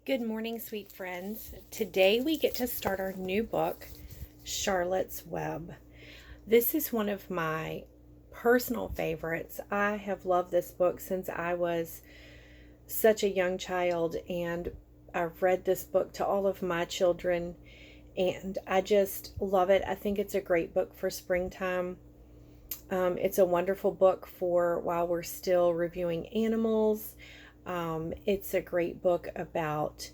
Good morning, sweet friends. Today we get to start our new book, Charlotte's Web. This is one of my personal favorites. I have loved this book since I was such a young child, and I've read this book to all of my children, and I just love it. I think it's a great book for springtime. It's a wonderful book for while we're still reviewing animals. It's a great book about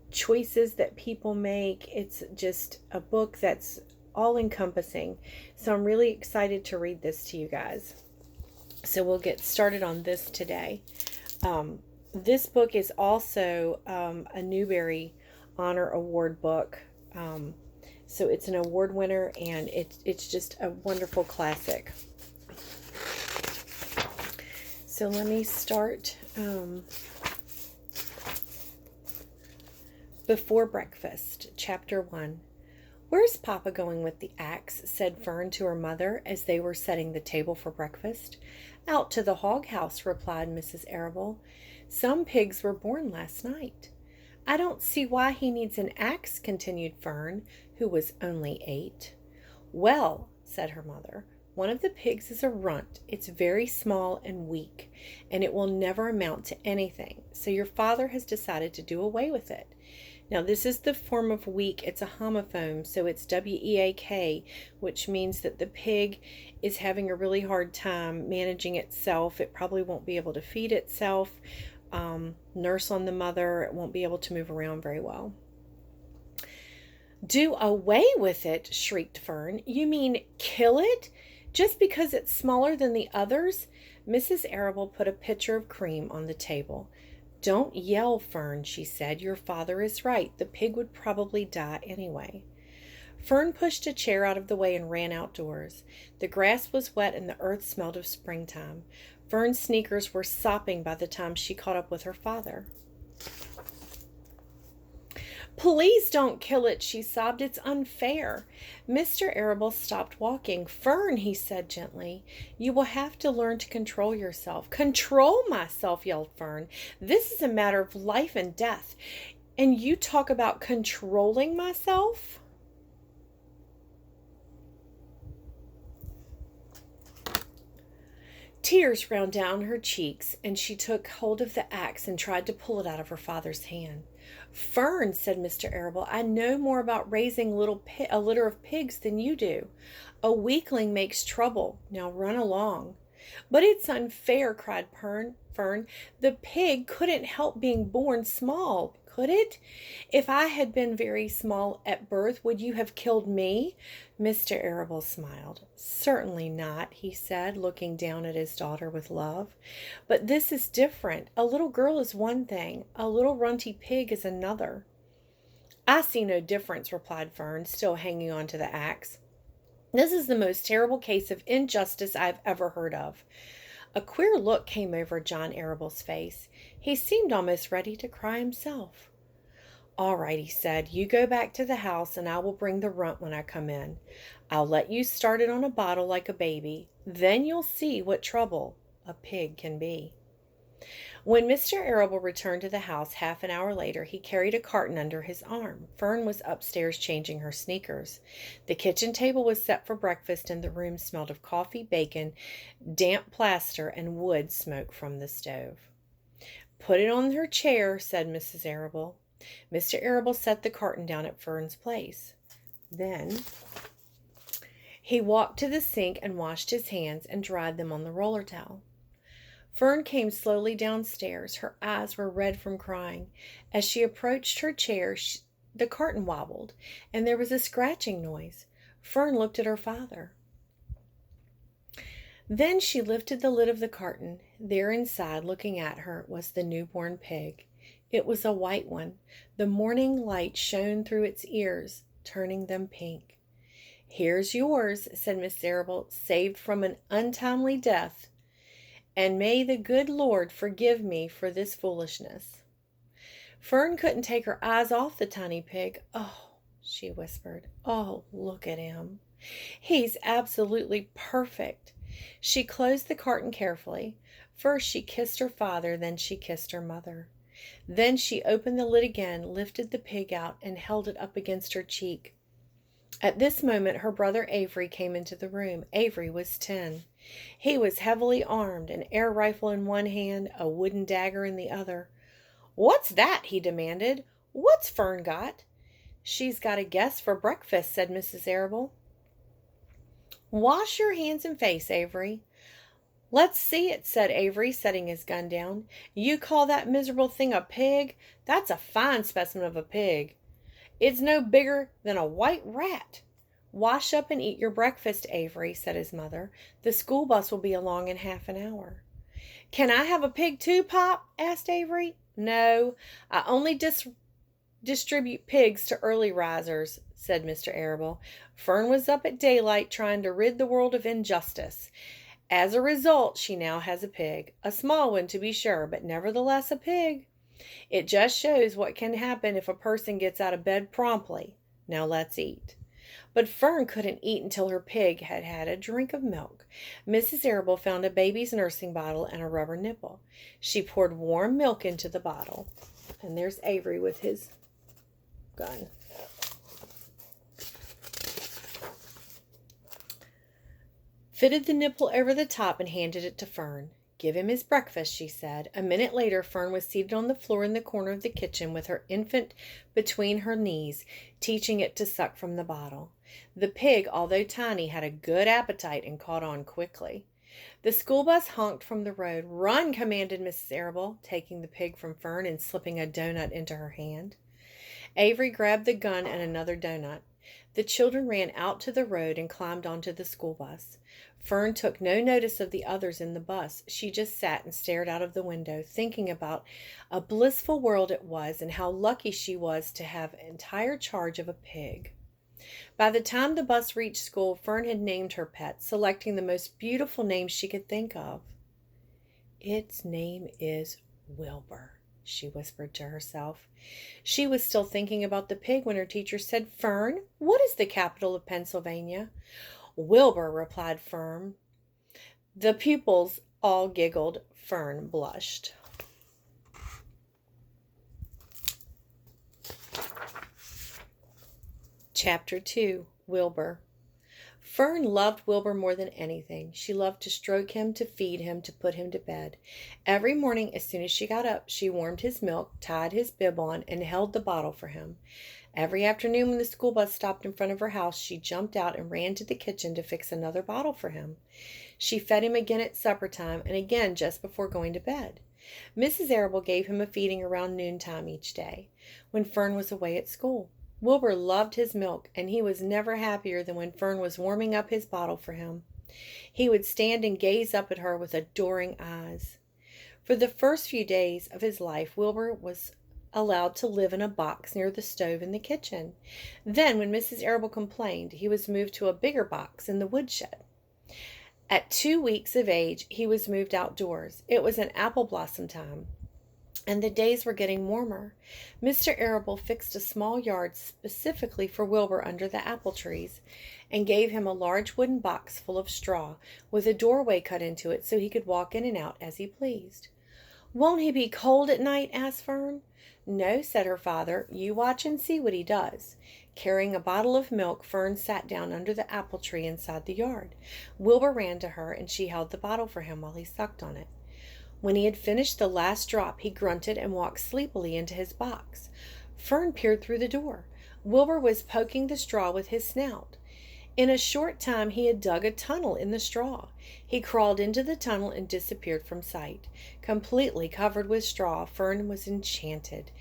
choices that people make. It's just a book that's all encompassing. So I'm really excited to read this to you guys. So we'll get started on this today. This book is also a Newbery Honor Award book. So it's an award winner, and it's just a wonderful classic. So let me start. Before Breakfast, Chapter 1. "Where's Papa going with the axe?" said Fern to her mother as they were setting the table for breakfast. "Out to the hog house," replied Mrs. Arable. "Some pigs were born last night." "I don't see why he needs an axe," continued Fern, who was only 8. "Well," said her mother, "one of the pigs is a runt. It's very small and weak, and it will never amount to anything. So your father has decided to do away with it." Now, this is the form of weak. It's a homophone, so it's weak, which means that the pig is having a really hard time managing itself. It probably won't be able to feed itself, nurse on the mother. It won't be able to move around very well. "Do away with it?" shrieked Fern. "You mean kill it? Just because it's smaller than the others?" Mrs. Arable put a pitcher of cream on the table. "Don't yell, Fern," she said. "Your father is right. The pig would probably die anyway." Fern pushed a chair out of the way and ran outdoors. The grass was wet and the earth smelled of springtime. Fern's sneakers were sopping by the time she caught up with her father. "Please don't kill it," she sobbed. "It's unfair." Mr. Arable stopped walking. "Fern," he said gently, "you will have to learn to control yourself." "Control myself," yelled Fern. "This is a matter of life and death. And you talk about controlling myself?" Tears ran down her cheeks, and she took hold of the axe and tried to pull it out of her father's hand. "Fern," said Mr. Arable, "I know more about raising a litter of pigs than you do. A weakling makes trouble. Now run along." "But it's unfair," cried Fern. "The pig couldn't help being born small, could it? If I had been very small at birth, would you have killed me?" Mr. Arable smiled. "Certainly not," he said, looking down at his daughter with love. "But this is different. A little girl is one thing. A little runty pig is another." "I see no difference," replied Fern, still hanging on to the axe. "This is the most terrible case of injustice I've ever heard of." A queer look came over John Arable's face. He seemed almost ready to cry himself. "All right," he said. "You go back to the house, and I will bring the runt when I come in. I'll let you start it on a bottle like a baby. Then you'll see what trouble a pig can be." When Mr. Arable returned to the house half an hour later, he carried a carton under his arm. Fern was upstairs changing her sneakers. The kitchen table was set for breakfast, and the room smelled of coffee, bacon, damp plaster, and wood smoke from the stove. "Put it on her chair," said Mrs. Arable. Mr. Arable set the carton down at Fern's place. Then he walked to the sink and washed his hands and dried them on the roller towel. Fern came slowly downstairs. Her eyes were red from crying. As she approached her chair, the carton wobbled, and there was a scratching noise. Fern looked at her father. Then she lifted the lid of the carton. There inside, looking at her, was the newborn pig. It was a white one. The morning light shone through its ears, turning them pink. "Here's yours," said Miss Arable, "saved from an untimely death. And may the good Lord forgive me for this foolishness." Fern couldn't take her eyes off the tiny pig. "Oh," she whispered, "oh, look at him. He's absolutely perfect." She closed the carton carefully. First she kissed her father, then she kissed her mother. Then she opened the lid again, lifted the pig out, and held it up against her cheek. At this moment her brother Avery came into the room. Avery was 10. He was heavily armed, an air rifle in one hand, a wooden dagger in the other. "What's that?" he demanded. "What's Fern got?" "She's got a guest for breakfast," said Mrs. Arable. "Wash your hands and face, Avery." "Let's see it," said Avery, setting his gun down. "You call that miserable thing a pig? That's a fine specimen of a pig. It's no bigger than a white rat." "Wash up and eat your breakfast, Avery," said his mother. "The school bus will be along in half an hour." "Can I have a pig too, Pop?" asked Avery. "No, I only distribute pigs to early risers," said Mr. Arable. "Fern was up at daylight trying to rid the world of injustice. As a result, she now has a pig. A small one, to be sure, but nevertheless a pig. It just shows what can happen if a person gets out of bed promptly. Now let's eat." But Fern couldn't eat until her pig had had a drink of milk. Mrs. Arable found a baby's nursing bottle and a rubber nipple. She poured warm milk into the bottle. And there's Avery with his gun. Fitted the nipple over the top and handed it to Fern. "Give him his breakfast," she said. A minute later Fern was seated on the floor in the corner of the kitchen with her infant between her knees, teaching it to suck from the bottle. The pig, although tiny, had a good appetite and caught on quickly. The school bus honked from the road. "Run!" commanded Mrs. Arable, taking the pig from Fern and slipping a doughnut into her hand. Avery grabbed the gun and another doughnut. The children ran out to the road and climbed onto the school bus. Fern took no notice of the others in the bus. She just sat and stared out of the window, thinking about a blissful world it was and how lucky she was to have entire charge of a pig. By the time the bus reached school, Fern had named her pet, selecting the most beautiful name she could think of. "Its name is Wilbur," she whispered to herself. She was still thinking about the pig when her teacher said, "Fern, what is the capital of Pennsylvania?" "Wilbur," replied Fern. The pupils all giggled. Fern blushed. Chapter 2. Wilbur. Fern loved Wilbur more than anything. She loved to stroke him, to feed him, to put him to bed. Every morning, as soon as she got up, she warmed his milk, tied his bib on, and held the bottle for him. Every afternoon when the school bus stopped in front of her house, she jumped out and ran to the kitchen to fix another bottle for him. She fed him again at supper time and again just before going to bed. Mrs. Arable gave him a feeding around noontime each day, when Fern was away at school. Wilbur loved his milk, and he was never happier than when Fern was warming up his bottle for him. He would stand and gaze up at her with adoring eyes. For the first few days of his life, Wilbur was allowed to live in a box near the stove in the kitchen. Then, when Mrs. Arable complained, he was moved to a bigger box in the woodshed. At 2 weeks of age, he was moved outdoors. It was an apple blossom time, and the days were getting warmer. Mr. Arable fixed a small yard specifically for Wilbur under the apple trees, and gave him a large wooden box full of straw, with a doorway cut into it so he could walk in and out as he pleased. "Won't he be cold at night?" asked Fern. "No," said her father. "You watch and see what he does." Carrying a bottle of milk, Fern sat down under the apple tree inside the yard. Wilbur ran to her, and she held the bottle for him while he sucked on it. When he had finished the last drop, he grunted and walked sleepily into his box. Fern peered through the door. Wilbur was poking the straw with his snout. In a short time he had dug a tunnel in the straw. He crawled into the tunnel and disappeared from sight. Completely covered with straw, Fern was enchanted.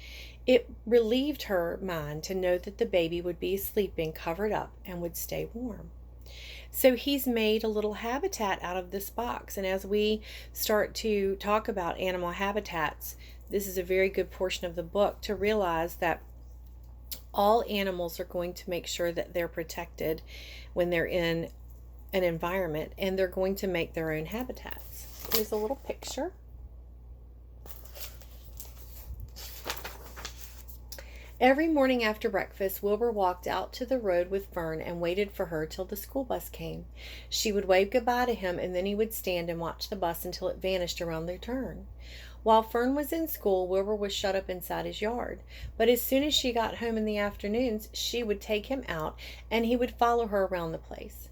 It relieved her mind to know that the baby would be sleeping covered up and would stay warm. So he's made a little habitat out of this box, and as we start to talk about animal habitats, this is a very good portion of the book to realize that all animals are going to make sure that they're protected when they're in an environment, and they're going to make their own habitats. Here's a little picture. Every morning after breakfast, Wilbur walked out to the road with Fern and waited for her till the school bus came. She would wave goodbye to him, and then he would stand and watch the bus until it vanished around the turn. While Fern was in school, Wilbur was shut up inside his yard. But as soon as she got home in the afternoons, she would take him out and he would follow her around the place.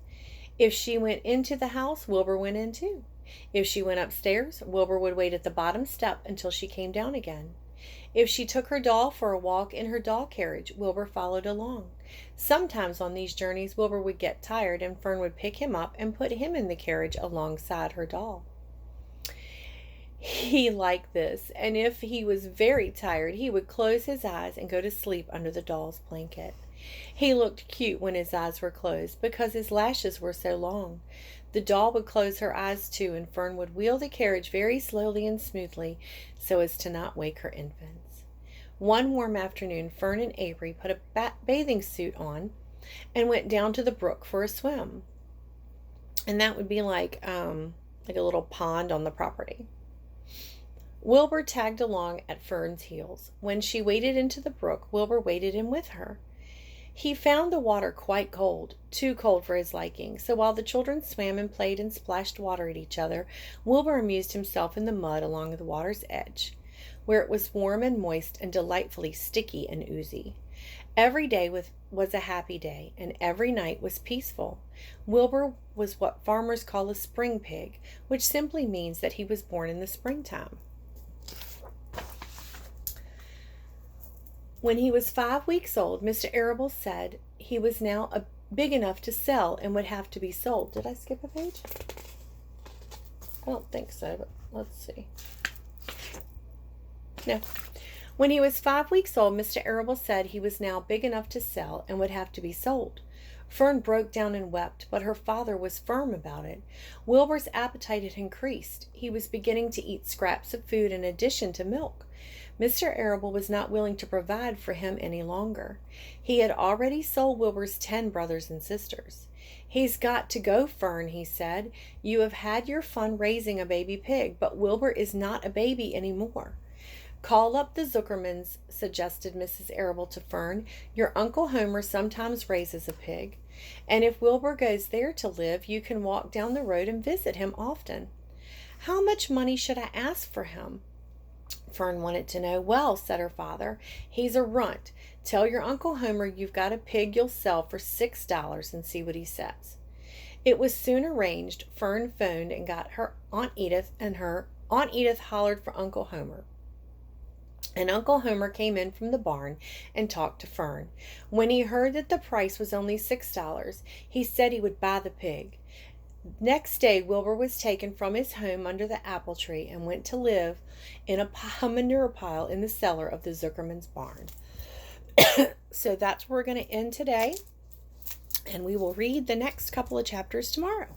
If she went into the house, Wilbur went in too. If she went upstairs, Wilbur would wait at the bottom step until she came down again. If she took her doll for a walk in her doll carriage, Wilbur followed along. Sometimes on these journeys, Wilbur would get tired and Fern would pick him up and put him in the carriage alongside her doll. He liked this, and if he was very tired, he would close his eyes and go to sleep under the doll's blanket. He looked cute when his eyes were closed because his lashes were so long. The doll would close her eyes too, and Fern would wheel the carriage very slowly and smoothly so as to not wake her infants. One warm afternoon, Fern and Avery put a bathing suit on and went down to the brook for a swim. And that would be like a little pond on the property. Wilbur tagged along at Fern's heels. When she waded into the brook, Wilbur waded in with her. He found the water quite cold, too cold for his liking, so while the children swam and played and splashed water at each other, Wilbur amused himself in the mud along the water's edge, where it was warm and moist and delightfully sticky and oozy. Every day was a happy day, and every night was peaceful. Wilbur was what farmers call a spring pig, which simply means that he was born in the springtime. When he was 5 weeks old, Mr. Arable said he was now big enough to sell and would have to be sold. Did I skip a page? I don't think so, but let's see. No. When he was 5 weeks old, Mr. Arable said he was now big enough to sell and would have to be sold. Fern broke down and wept, but her father was firm about it. Wilbur's appetite had increased. He was beginning to eat scraps of food in addition to milk. Mr. Arable was not willing to provide for him any longer. He had already sold Wilbur's 10 brothers and sisters. "He's got to go, Fern," he said. "You have had your fun raising a baby pig, but Wilbur is not a baby any more." "Call up the Zuckermans," suggested Mrs. Arable to Fern. "Your Uncle Homer sometimes raises a pig, and if Wilbur goes there to live, you can walk down the road and visit him often." "How much money should I ask for him?" Fern wanted to know. "Well," said her father, "he's a runt. Tell your Uncle Homer you've got a pig you'll sell for $6 and see what he says." It was soon arranged. Fern phoned and got her Aunt Edith, and her Aunt Edith hollered for Uncle Homer. And Uncle Homer came in from the barn and talked to Fern. When he heard that the price was only $6, he said he would buy the pig. Next day, Wilbur was taken from his home under the apple tree and went to live in a manure pile in the cellar of the Zuckerman's barn. So that's where we're going to end today, and we will read the next couple of chapters tomorrow.